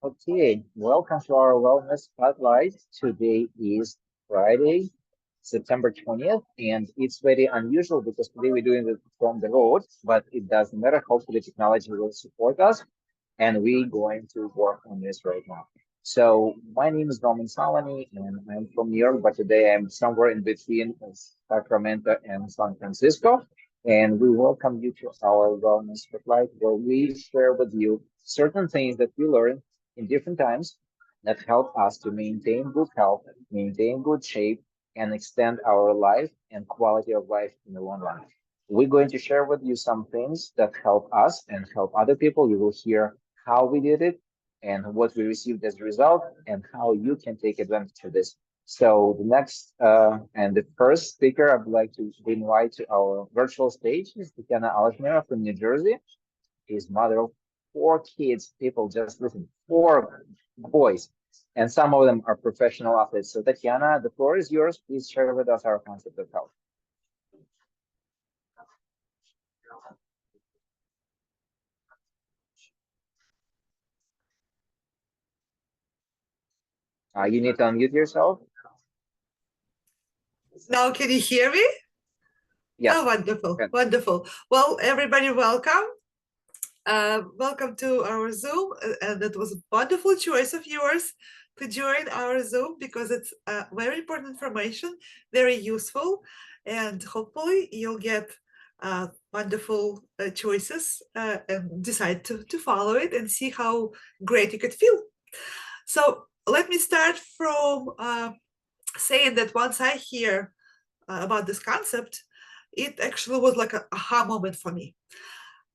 Okay, welcome to our Wellness Spotlight. Today is Friday, September 20th, and it's very unusual because today we're doing it from the road, but it doesn't matter. Hopefully, technology will support us, and we're going to work on this right now. So, my name is Roman Salani, and I'm from New York, but today I'm somewhere in between Sacramento and San Francisco. And we welcome you to our Wellness Spotlight, where we share with you certain things that we learn in different times that help us to maintain good health, maintain good shape, and extend our life and quality of life in the long run. We're going to share with you some things that help us and help other people. You will hear how we did it and what we received as a result and how you can take advantage of this. So the next and the first speaker I'd like to invite to our virtual stage is Tatiana Alashmira from New Jersey. She's mother of four kids. People just listen, four boys, and some of them are professional athletes. So Tatiana, the floor is yours. Please share with us our concept of health. You need to unmute yourself. Now, can you hear me? Yes. Oh, wonderful, Good. wonderful. Well, everybody, welcome. Welcome to our Zoom. And that was a wonderful choice of yours to join our Zoom because it's very important information, very useful, and hopefully you'll get wonderful choices and decide to follow it and see how great you could feel. So let me start from saying that once I hear about this concept, it actually was like a aha moment for me.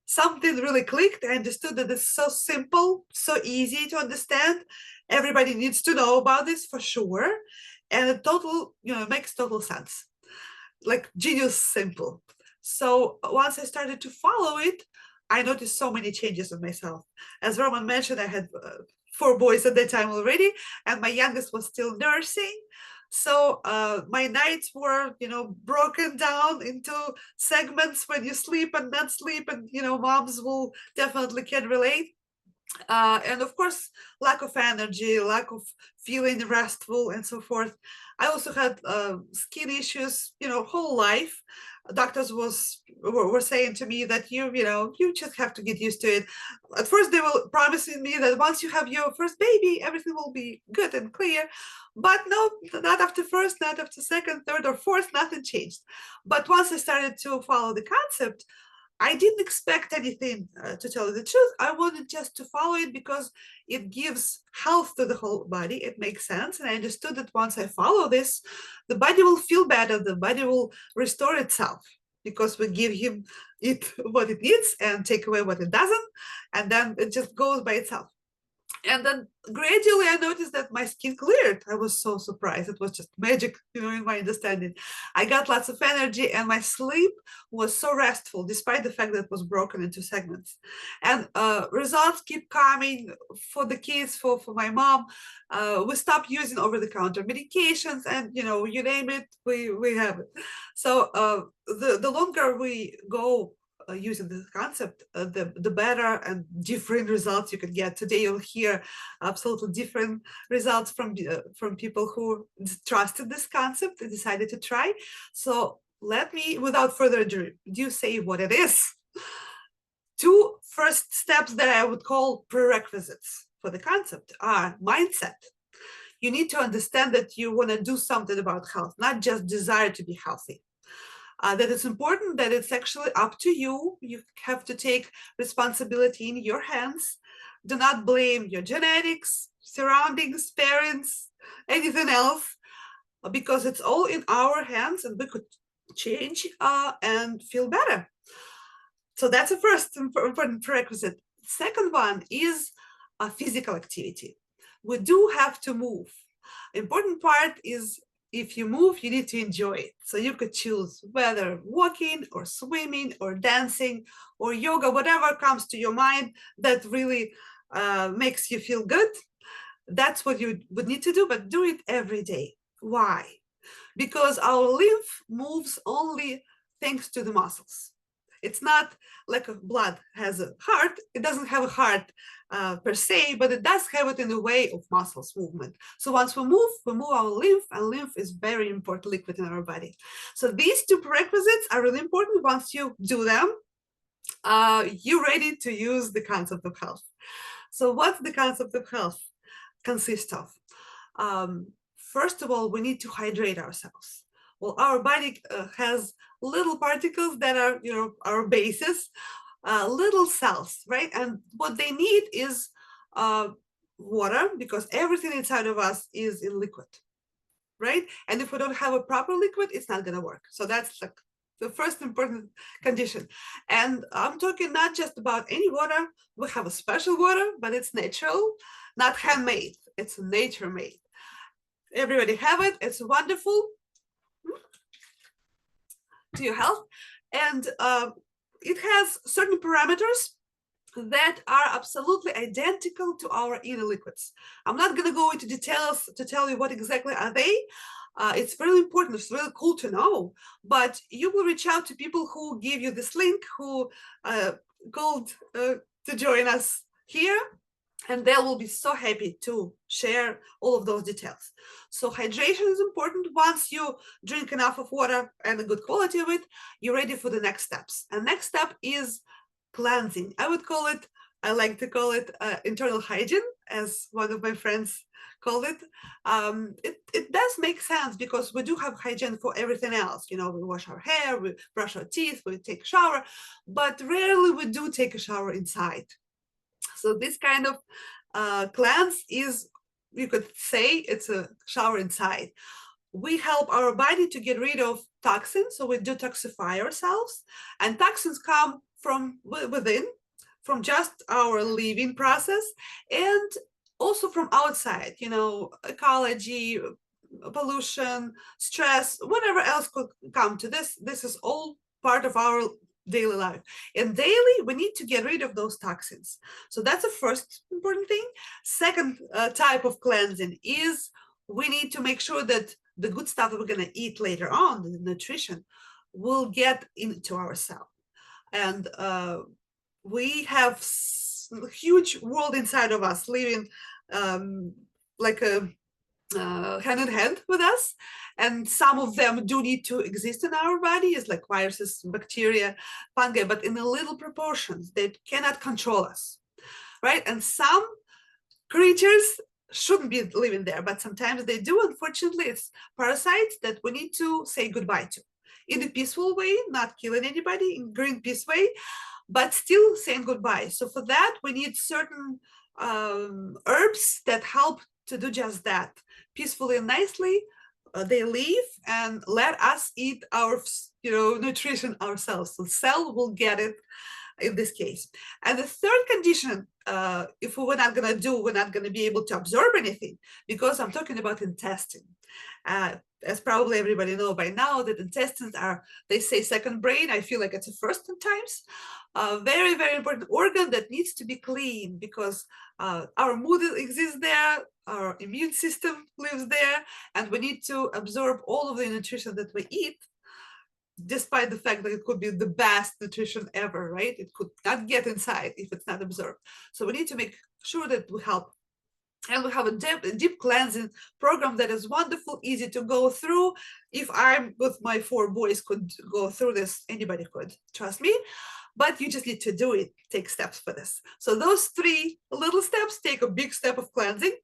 Something really clicked. I understood that it's so simple, so easy to understand. Everybody needs to know about this for sure. And it makes total sense. Like genius simple. So once I started to follow it, I noticed so many changes in myself. As Roman mentioned, I had four boys at that time already, and my youngest was still nursing. So my nights were, broken down into segments when you sleep and not sleep, and moms will definitely can relate. And of course, lack of energy, lack of feeling restful, and so forth. I also had skin issues, whole life. Doctors were saying to me that you just have to get used to it. At first, they were promising me that once you have your first baby, everything will be good and clear. But no, not after first, not after second, third, or fourth, nothing changed. But once I started to follow the concept, I didn't expect anything, to tell you the truth. I wanted just to follow it because it gives health to the whole body. It makes sense. And I understood that once I follow this, the body will feel better. The body will restore itself because we give him it what it needs and take away what it doesn't. And then it just goes by itself. And then gradually I noticed that my skin cleared. I was so surprised. It was just magic, in my understanding. I got lots of energy and my sleep was so restful, despite the fact that it was broken into segments. And results keep coming for the kids, for my mom. We stopped using over-the-counter medications and, you name it, we have it. So the longer we go using this concept, the better and different results you can get. Today you'll hear absolutely different results from people who trusted this concept and decided to try. So let me, without further ado, say what it is. Two first steps that I would call prerequisites for the concept are mindset. You need to understand that you want to do something about health, not just desire to be healthy. That it's important, that it's actually up to you. You have to take responsibility in your hands. Do not blame your genetics, surroundings, parents, anything else, because it's all in our hands and we could change and feel better. So that's the first important prerequisite. Second one is a physical activity. We do have to move. Important part is if you move, you need to enjoy it. So you could choose whether walking or swimming or dancing or yoga, whatever comes to your mind that really makes you feel good. That's what you would need to do, but do it every day. Why? Because our lymph moves only thanks to the muscles. It's not like a blood has a heart. It doesn't have a heart per se, but it does have it in the way of muscles movement. So once we move our lymph, and lymph is very important liquid in our body. So these two prerequisites are really important. Once you do them, you're ready to use the concept of health. So what's the concept of health consist of? First of all, we need to hydrate ourselves. Well, our body has little particles that are, our bases, little cells, right? And what they need is water, because everything inside of us is in liquid, right? And if we don't have a proper liquid, it's not going to work. So that's like the first important condition. And I'm talking not just about any water. We have a special water, but it's natural, not handmade. It's nature made. Everybody have it. It's wonderful to your health. And it has certain parameters that are absolutely identical to our inner liquids. I'm not going to go into details to tell you what exactly are they. It's really important. It's really cool to know. But you will reach out to people who give you this link, who called to join us here, and they will be so happy to share all of those details. So hydration is important. Once you drink enough of water and a good quality of it, you're ready for the next steps. And next step is cleansing. I like to call it internal hygiene, as one of my friends called it. It does make sense, because we do have hygiene for everything else. We wash our hair, we brush our teeth, we take a shower, but rarely we do take a shower inside. So this kind of cleanse is, you could say, it's a shower inside. We help our body to get rid of toxins, so we detoxify ourselves, and toxins come from within, from just our living process, and also from outside, ecology, pollution, stress, whatever else could come to this. This is all part of our daily life. And daily, we need to get rid of those toxins. So that's the first important thing. Second type of cleansing is we need to make sure that the good stuff that we're going to eat later on, the nutrition, will get into our cell. And we have a huge world inside of us living like a hand in hand with us, and some of them do need to exist in our bodies, like viruses, bacteria, fungi, but in a little proportions. They cannot control us, right? And some creatures shouldn't be living there, but sometimes they do. Unfortunately, it's parasites that we need to say goodbye to in a peaceful way, not killing anybody, in green peace way, but still saying goodbye. So for that, we need certain herbs that help to do just that peacefully and nicely. They leave and let us eat our nutrition ourselves. So cell will get it in this case. And the third condition, if we're not going to be able to absorb anything, because I'm talking about intestine. As probably everybody know by now, that intestines are, they say, second brain. I feel like it's a first sometimes. A very, very important organ that needs to be clean, because our mood exists there, our immune system lives there, and we need to absorb all of the nutrition that we eat, despite the fact that it could be the best nutrition ever, right? It could not get inside if it's not absorbed. So we need to make sure that we help. And we have a deep cleansing program that is wonderful, easy to go through. If I'm with my 4 boys could go through this, anybody could, trust me. But you just need to do it, take steps for this. So those 3 little steps take a big step of cleansing.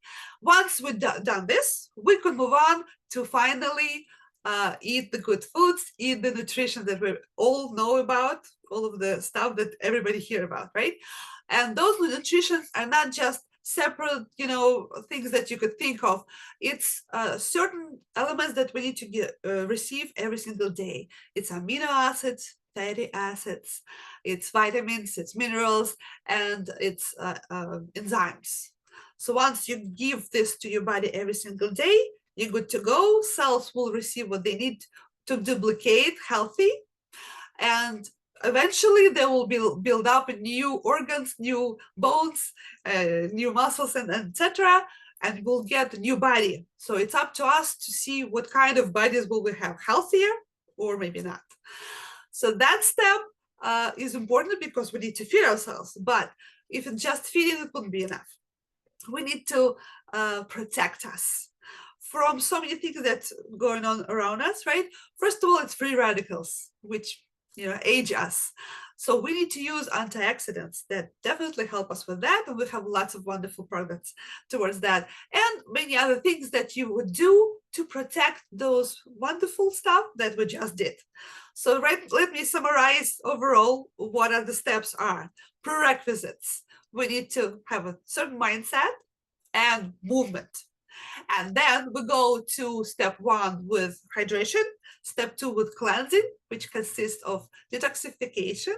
Once we've done this, we could move on to finally eat the good foods, eat the nutrition that we all know about, all of the stuff that everybody hear about, right? And those nutritions are not just separate, things that you could think of. It's certain elements that we need to receive every single day. It's amino acids, fatty acids, it's vitamins, it's minerals, and it's enzymes. So once you give this to your body every single day, you're good to go. Cells will receive what they need to duplicate healthy, and eventually they will build up new organs, new bones, new muscles, and etc., and we'll get a new body. So it's up to us to see what kind of bodies will we have, healthier or maybe not. So that step is important because we need to feed ourselves. But if it's just feeding, it wouldn't be enough. We need to protect us from so many things that's going on around us, right? First of all, it's free radicals, which age us. So we need to use antioxidants that definitely help us with that, and we have lots of wonderful products towards that, and many other things that you would do to protect those wonderful stuff that we just did. So let me summarize overall what are the steps are. Prerequisites. We need to have a certain mindset and movement. And then we go to step 1 with hydration, step 2 with cleansing, which consists of detoxification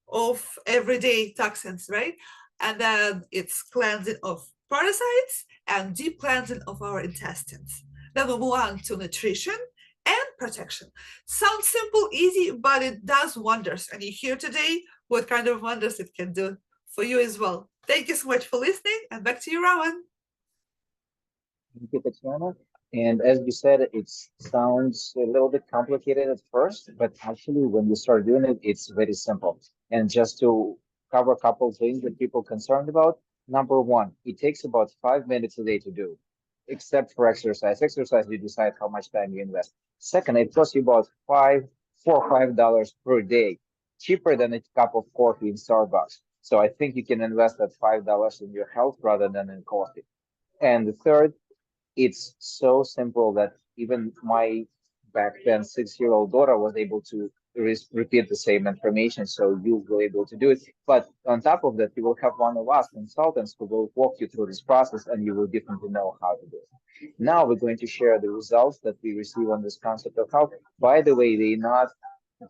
of everyday toxins, right? And then it's cleansing of parasites and deep cleansing of our intestines. Then we move on to nutrition and protection. Sounds simple, easy, but it does wonders. And you hear today what kind of wonders it can do for you as well. Thank you so much for listening, and back to you, Roman. Thank you, Tatiana. And as you said, it sounds a little bit complicated at first, but actually when you start doing it, it's very simple. And just to cover a couple of things that people are concerned about, number one, it takes about 5 minutes a day to do, except for exercise. Exercise, you decide how much time you invest. Second, it costs you about $5 per day, cheaper than a cup of coffee in Starbucks. So I think you can invest that $5 in your health rather than in coffee. And the third, it's so simple that even my back then 6-year-old daughter was able to repeat the same information, so you will able to do it. But on top of that, you will have one of us consultants who will walk you through this process, and you will definitely know how to do it. Now we're going to share the results that we receive on this concept of health. By the way, they're not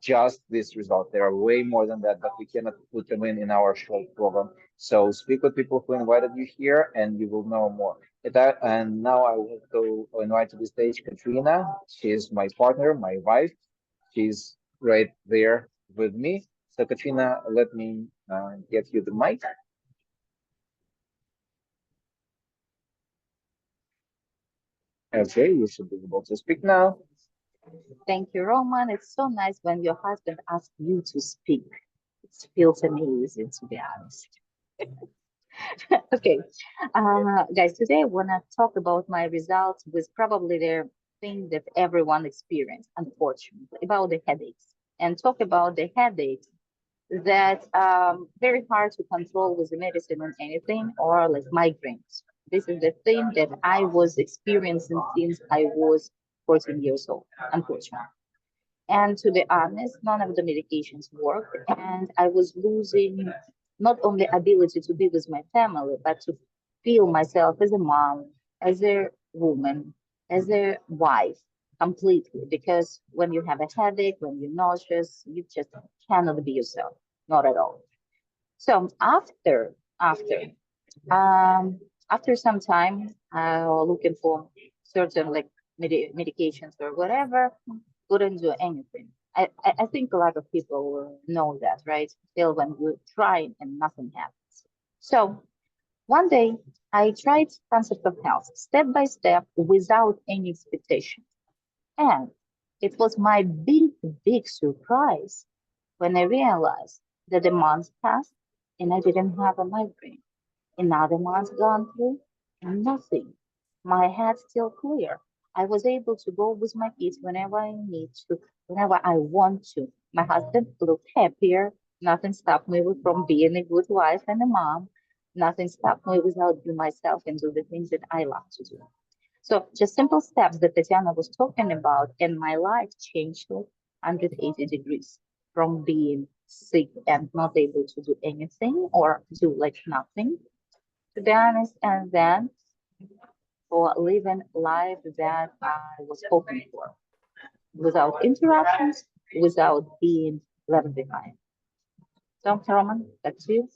just this result. There are way more than that, but we cannot put them in our short program. So speak with people who invited you here, and you will know more. And now I want to invite to the stage Katrina. She is my partner, my wife. She's right there with me. So Katrina, let me get you the mic. Okay, you should be able to speak now. Thank you, Roman. It's so nice when your husband asks you to speak. It feels amazing, to be honest. Okay, guys, today I want to talk about my results with probably the thing that everyone experienced, unfortunately, about the headaches, and talk about the headaches that very hard to control with the medicine or anything, or like migraines. This is the thing that I was experiencing since I was 14 years old, unfortunately. And to be honest, none of the medications worked, and I was losing not only ability to be with my family, but to feel myself as a mom, as a woman, as a wife completely. Because when you have a headache, when you're nauseous, you just cannot be yourself, not at all. So after some time, looking for certain like medications or whatever, couldn't do anything. I think a lot of people know that, right? Still, when you try and nothing happens. So one day I tried concept of health step by step without any expectation. And it was my big surprise when I realized that the months passed and I didn't have a migraine. Another month gone through, nothing. My head still clear. I was able to go with my kids whenever I need to, whenever I want to. My husband looked happier. Nothing stopped me from being a good wife and a mom. Nothing stopped me without being myself and do the things that I love to do. So just simple steps that Tatiana was talking about, and my life changed like 180 degrees from being sick and not able to do anything or do like nothing, to be honest, and then for living life that I was hoping for, without interruptions, without being left behind. So, Roman, that's you.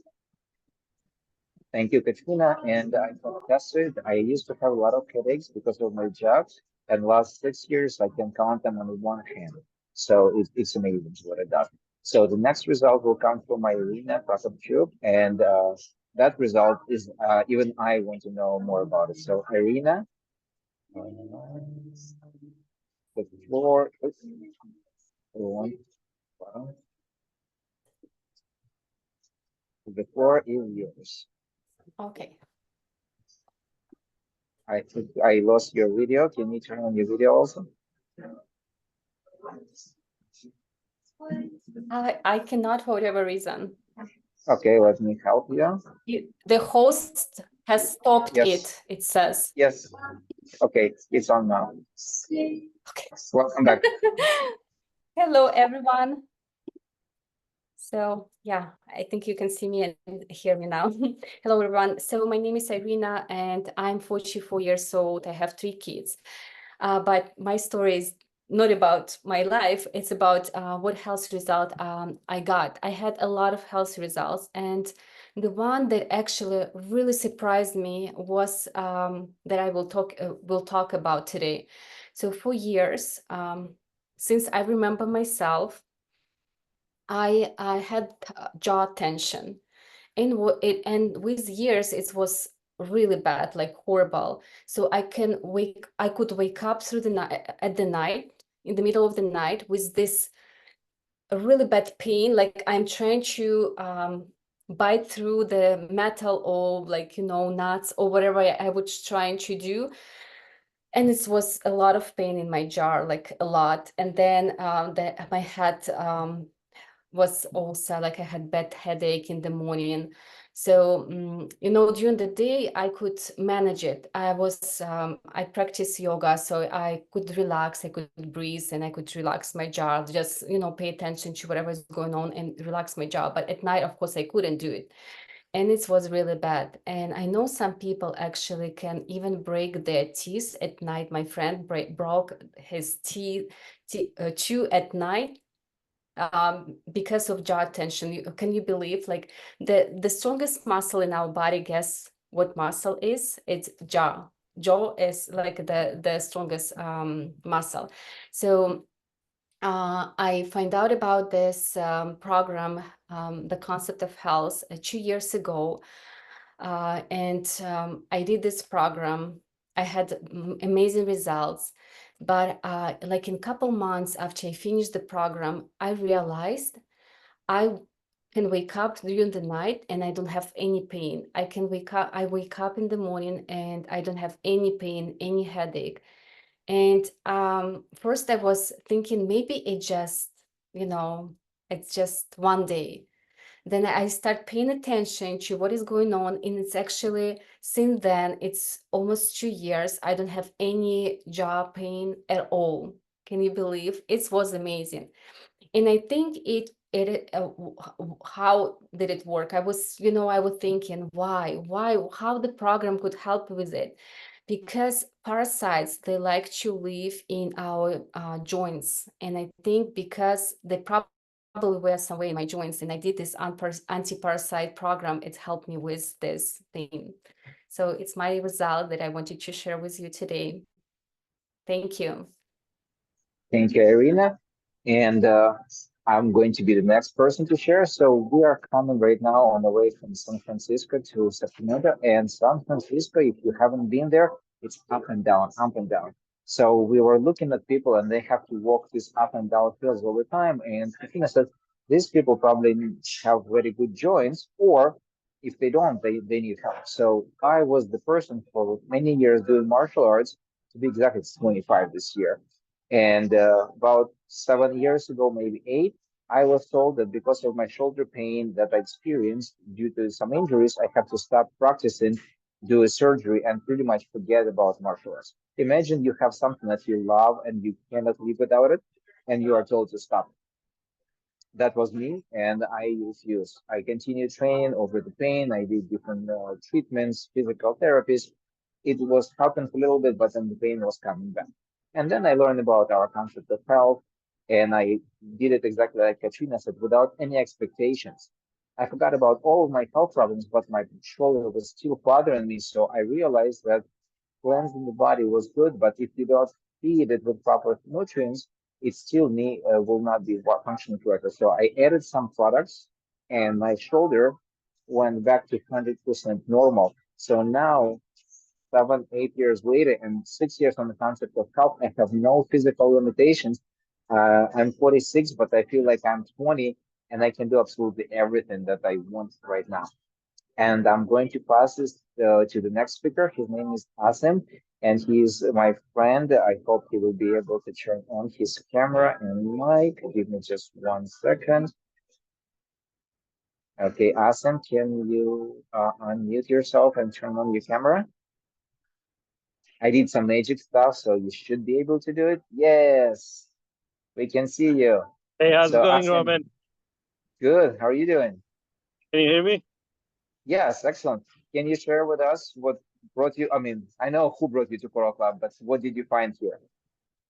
Thank you, Katrina. And I confess it, I used to have a lot of headaches because of my job. And last 6 years, I can count them on one hand. So it's amazing what it does. So the next result will come from my Irina Prokopchuk. And that result is, even I want to know more about it. So Irina, uh, the floor. Oops, one, wow. The floor is yours. Okay. I think I lost your video. Can you turn on your video also? I cannot for whatever reason. Okay, let me help you. The host has stopped Yes. it says. Yes. Okay, it's on now. Okay. Welcome back. Hello, everyone. So yeah, I think you can see me and hear me now. Hello, everyone. So my name is Irina, and I'm 44 years old. I have 3 kids. But my story is not about my life. It's about what health result I got. I had a lot of health results, and the one that actually really surprised me was that I will talk about today. So for years, since I remember myself, I had jaw tension, and with years it was really bad, like horrible. So I could wake up through the night at the night, in the middle of the night, with this really bad pain, like I'm trying to bite through the metal, or like, you know, nuts or whatever I was trying to do. And it was a lot of pain in my jaw, like a lot. And then my head was also like I had bad headache in the morning. So, you know, during the day I could manage it. I practiced yoga, so I could relax, I could breathe, and I could relax my jaw, just, you know, pay attention to whatever is going on and relax my jaw. But at night, of course, I couldn't do it. And it was really bad. And I know some people actually can even break their teeth at night. My friend broke his teeth, two at night, because of jaw tension. Can you believe, like, the strongest muscle in our body, guess what muscle is? It's jaw. Jaw is like the strongest muscle. So I find out about this program, the concept of health, 2 years ago. And I did this program. I had amazing results. But like in a couple months after I finished the program, I realized I can wake up during the night and I don't have any pain. I wake up in the morning and I don't have any pain, any headache. And first I was thinking maybe you know, it's just one day. Then I start paying attention to what is going on. And it's actually, since then, it's almost 2 years. I don't have any jaw pain at all. Can you believe? It was amazing. And I think how did it work? I was thinking, how the program could help with it. Because parasites, they like to live in our joints. And I think because they probably were somewhere in my joints, and I did this anti-parasite program, it helped me with this thing. So it's my result that I wanted to share with you today. Thank you. Thank you, Irina. And I'm going to be the next person to share. So we are coming right now on the way from San Francisco to Sacramento. And San Francisco, if you haven't been there, it's up and down, up and down. So we were looking at people and they have to walk these up and down hills all the time. And Christina said, these people probably have very good joints, or if they don't, they need help. So I was the person for many years doing martial arts. To be exact, it's 25 this year. And about 7 years ago, maybe 8, I was told that because of my shoulder pain that I experienced due to some injuries, I have to stop practicing, do a surgery, and pretty much forget about martial arts. Imagine you have something that you love and you cannot live without it, and you are told to stop. That was me, and I refused. I continued training over the pain. I did different treatments, physical therapies. It was helping a little bit, but then the pain was coming back. And then I learned about our concept of health, and I did it exactly like Katrina said, without any expectations. I forgot about all of my health problems, but my shoulder was still bothering me. So I realized that cleansing the body was good, but if you don't feed it with proper nutrients, it still will not be functioning correctly. So I added some products, and my shoulder went back to 100% normal. So now, 7, 8 years later, and 6 years on the concept of health, I have no physical limitations. I'm 46, but I feel like I'm 20, and I can do absolutely everything that I want right now. And I'm going to pass this to the next speaker. His name is Asim, and he's my friend. I hope he will be able to turn on his camera and mic. Give me just 1 second. Okay, Asim, can you unmute yourself and turn on your camera? I did some magic stuff, so you should be able to do it. Yes, we can see you. Hey, how's it So, going, Asim, Roman? good. How are you doing? Can you hear me? Yes, excellent. Can you share with us what brought you? I mean, I know who brought you to Coral Club, but what did you find here?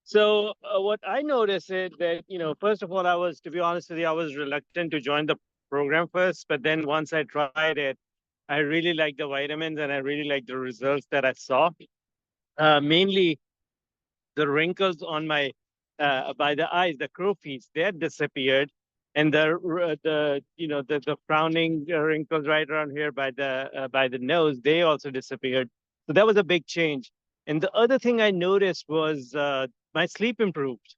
So what I noticed is that, first of all, to be honest with you, I was reluctant to join the program first, but then once I tried it, I really liked the vitamins and I really liked the results that I saw. Mainly the wrinkles on my by the eyes, the crow feet, they had disappeared, and the frowning wrinkles right around here by the nose, they also disappeared. So that was a big change. And the other thing I noticed was my sleep improved.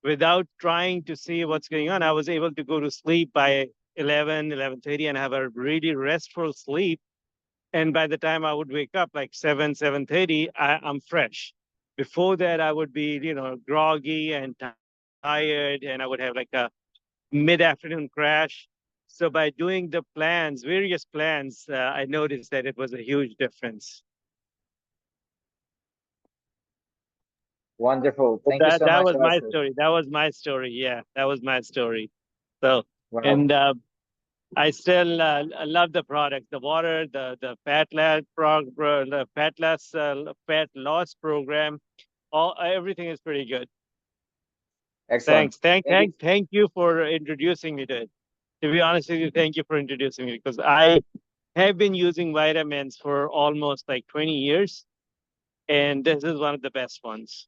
Without trying to see what's going on, I was able to go to sleep by 11:30 and have a really restful sleep. And by the time I would wake up, like 7:30, I'm fresh. Before that, I would be, groggy and tired, and I would have like a mid-afternoon crash. So by doing the various plans, I noticed that it was a huge difference. Wonderful. Thank you so That much, was my Asim. story. That was my story. Yeah, that was my story. So, Wow. and I still love the product, the water, the fat loss program. Everything is pretty good. Excellent. Thanks. Thank you for introducing me to it. To be honest with you, thank you for introducing me because I have been using vitamins for almost like 20 years, and this is one of the best ones.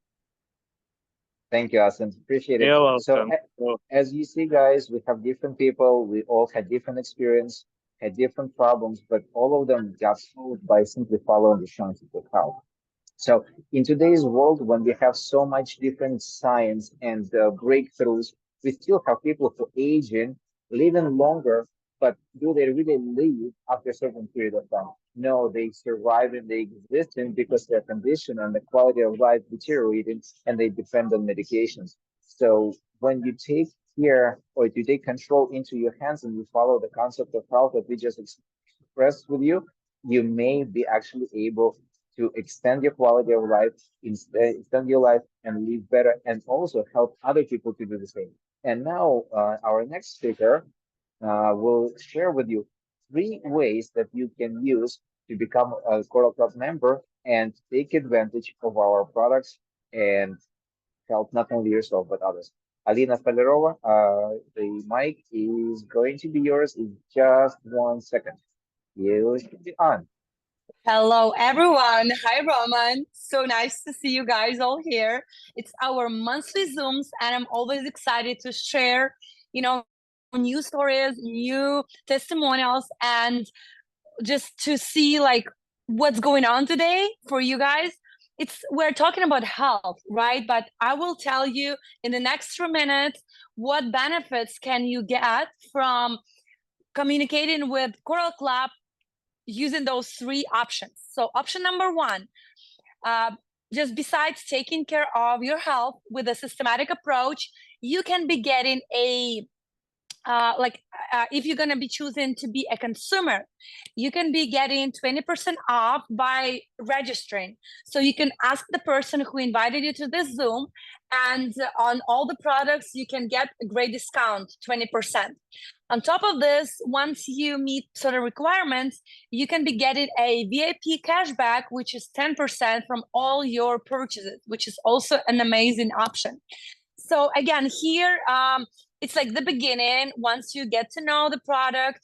Thank you, Asim. Appreciate it. You're So, welcome. as you see, guys, we have different people. We all had different experience, had different problems, but all of them got solved by simply following the scientific help. So in today's world, when we have so much different science and breakthroughs, we still have people who aging, living longer, but do they really live after a certain period of time? No, they survive and they exist because their condition and the quality of life deteriorating and they depend on medications. So when you take care or you take control into your hands and you follow the concept of health that we just expressed with you, you may be actually able to extend your quality of life, extend your life and live better, and also help other people to do the same. And now our next speaker will share with you 3 ways that you can use to become a Coral Club member and take advantage of our products and help not only yourself but others. Alina Stolerova, the mic is going to be yours in just 1 second. You should be on. Hello, everyone. Hi, Roman. So nice to see you guys all here. It's our monthly Zooms, and I'm always excited to share, new stories, new testimonials, and just to see like what's going on today for you guys. We're talking about health, right? But I will tell you in the next 3 minutes what benefits can you get from communicating with Coral Club using those 3 options. So option number 1, just besides taking care of your health with a systematic approach, you can be getting if you're going to be choosing to be a consumer, you can be getting 20% off by registering. So you can ask the person who invited you to this Zoom, and on all the products, you can get a great discount, 20%. On top of this, once you meet certain requirements, you can be getting a VIP cashback, which is 10% from all your purchases, which is also an amazing option. So again, here, it's like the beginning. Once you get to know the product,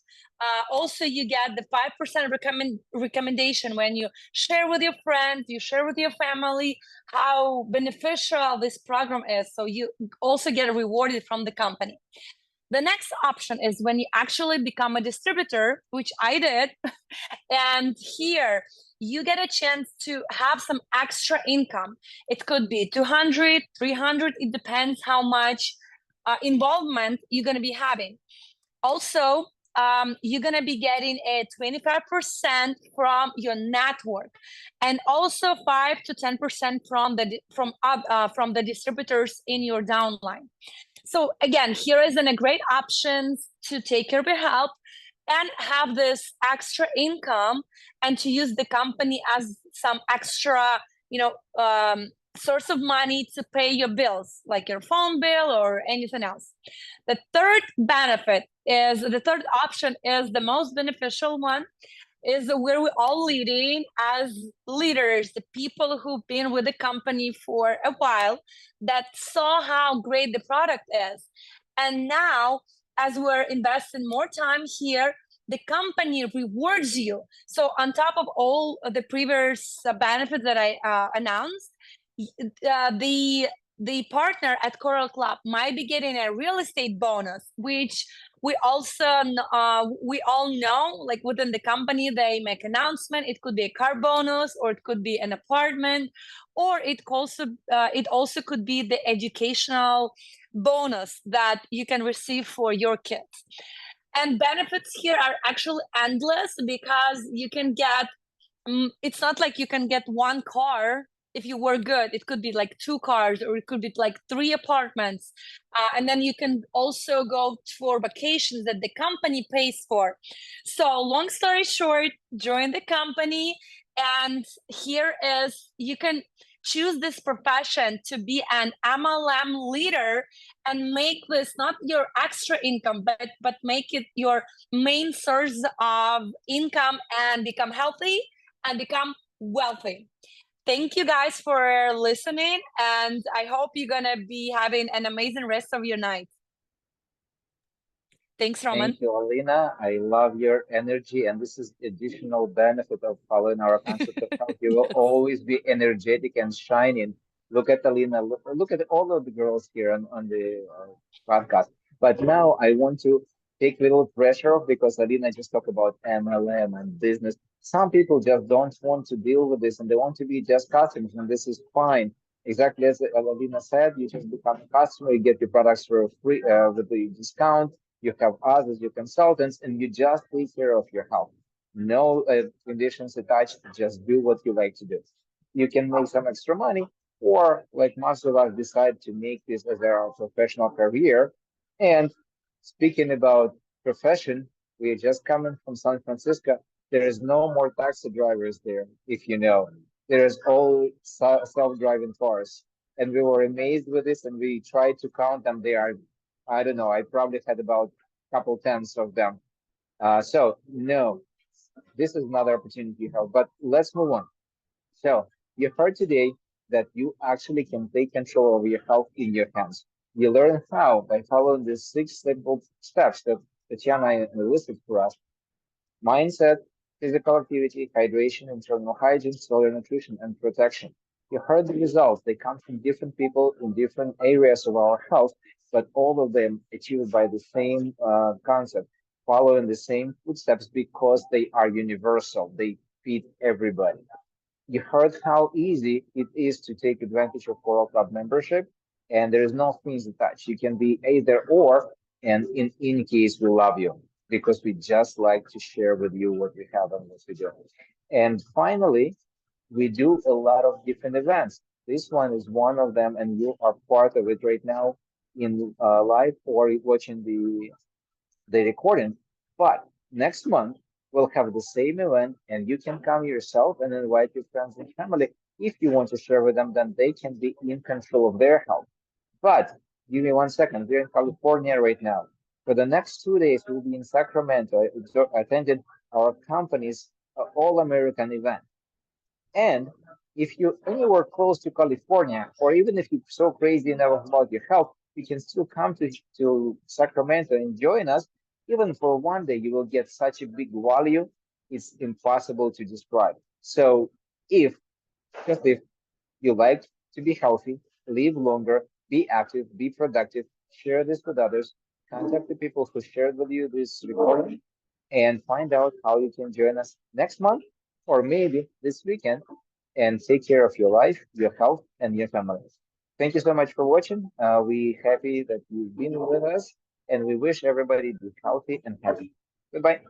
also you get the 5% recommendation when you share with your friends, you share with your family how beneficial this program is. So you also get rewarded from the company. The next option is when you actually become a distributor, which I did. And here you get a chance to have some extra income. It could be 200, 300. It depends how much involvement you're going to be having. Also, you're gonna be getting a 25% from your network, and also 5 to 10% from the distributors in your downline. So again, here is a great option to take care of your health and have this extra income, and to use the company as some extra, source of money to pay your bills, like your phone bill or anything else. The third option is the most beneficial one, is where we're all leading as leaders, the people who've been with the company for a while, that saw how great the product is. And now, as we're investing more time here, the company rewards you. So on top of all the previous benefits that I announced, the partner at Coral Club might be getting a real estate bonus, which we also we all know, like within the company, they make announcement. It could be a car bonus, or it could be an apartment, or it also could be the educational bonus that you can receive for your kids. And benefits here are actually endless, because you can get, it's not like you can get one car if you were good. It could be like 2 cars, or it could be like 3 apartments. And then you can also go for vacations that the company pays for. So long story short, join the company. And here is, you can choose this profession to be an MLM leader, and make this not your extra income, but make it your main source of income, and become healthy and become wealthy. Thank you guys for listening, and I hope you're gonna be having an amazing rest of your night. Thanks, Roman. Thank you, Alina. I love your energy, and this is additional benefit of following our concept of health. You will always be energetic and shining. Look at Alina. Look at all of the girls here on the podcast. But now I want to take a little pressure off, because Alina just talked about MLM and business. Some people just don't want to deal with this, and they want to be just customers, and this is fine. Exactly as Alina said, you just become a customer, you get your products for free with the discount. You have us as your consultants, and you just take care of your health. No conditions attached, just do what you like to do. You can make some extra money, or like most of us decide to make this as our professional career. And speaking about profession, we're just coming from San Francisco. There is no more taxi drivers there, if you know. There is all self-driving cars. And we were amazed with this, and we tried to count them. They are, I don't know, I probably had about a couple tens of them. So no, this is another opportunity you have, but let's move on. So you heard today that you actually can take control of your health in your hands. You learn how by following the 6 simple steps that Tatiana listed for us: mindset, physical activity, hydration, internal hygiene, solar nutrition, and protection. You heard the results. They come from different people in different areas of our health, but all of them achieved by the same concept, following the same footsteps, because they are universal. They fit everybody. You heard how easy it is to take advantage of Coral Club membership, and there is no strings attached. You can be either or, and in any case, we love you, because we just like to share with you what we have and what we do. And finally, we do a lot of different events. This one is one of them, and you are part of it right now in live, or watching the recording. But next month, we'll have the same event, and you can come yourself and invite your friends and family. If you want to share with them, then they can be in control of their health. But give me 1 second. We're in California right now. For the next 2 days, we'll be in Sacramento. I attended our company's All-American event. And if you're anywhere close to California, or even if you're so crazy enough about your health, you can still come to Sacramento and join us. Even for 1 day, you will get such a big value, it's impossible to describe. So if you like to be healthy, live longer, be active, be productive, share this with others, contact the people who shared with you this recording, and find out how you can join us next month, or maybe this weekend, and take care of your life, your health, and your family. Thank you so much for watching. We happy that you've been with us, and we wish everybody to be healthy and happy. Goodbye.